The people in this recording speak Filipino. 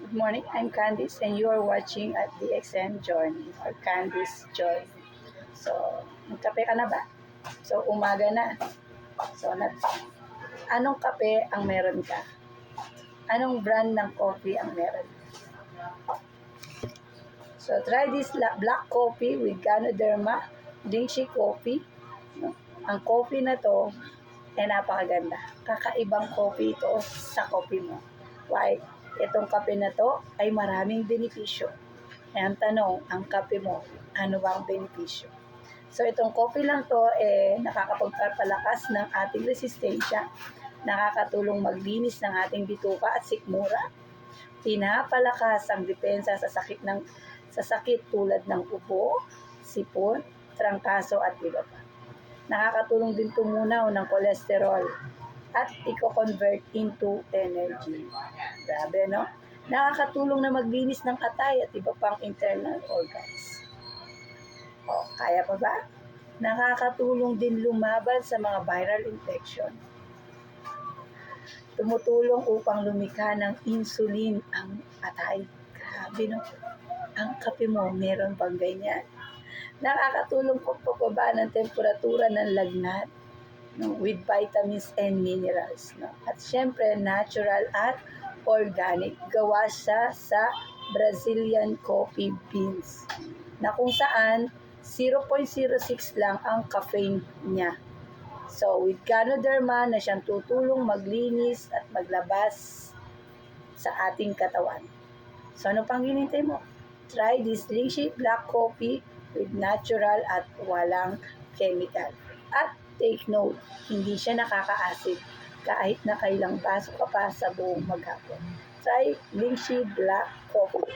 Good morning, I'm Candice and you are watching at DXN Journey or Candice Journey. So, nagkape ka na ba? So, umaga na. So, anong kape ang meron ka? Anong brand ng coffee ang meron? So, try this black coffee with Ganoderma Dingshi coffee. No? Ang coffee na to ay napakaganda. Kakaibang coffee ito sa coffee mo. Why? Itong kape na to ay maraming benepisyo. Ang tanong, ang kape mo, ano ba ang benepisyo? So itong coffee lang to nakakapagpapalakas ng ating resistensya, nakakatulong maglinis ng ating bituka at sikmura, pinapalakas ang depensa sa sakit tulad ng ubo, sipon, trangkaso at iba pa. Nakakatulong din tumunaw ng kolesterol at i-convert into energy. Grabe, no? Nakakatulong na maglinis ng atay at iba pang internal organs. O, kaya pa ba? Nakakatulong din lumaban sa mga viral infection. Tumutulong upang lumikha ng insulin ang atay. Grabe, no? Ang kape mo, meron bang ganyan? Nakakatulong pagpapaba ng temperatura ng lagnat, no, with vitamins and minerals. No? At syempre, natural at organic. Gawa siya sa Brazilian coffee beans na kung saan 0.06 lang ang caffeine niya. So, with Ganoderma na siyang tutulong maglinis at maglabas sa ating katawan. So, ano pang hinintay mo? Try this Dingshi black coffee with natural at walang chemical. At take note, hindi siya nakaka-acid kahit na kailang baso ka pa sa buong maghapon. Try Dingshi black coffee.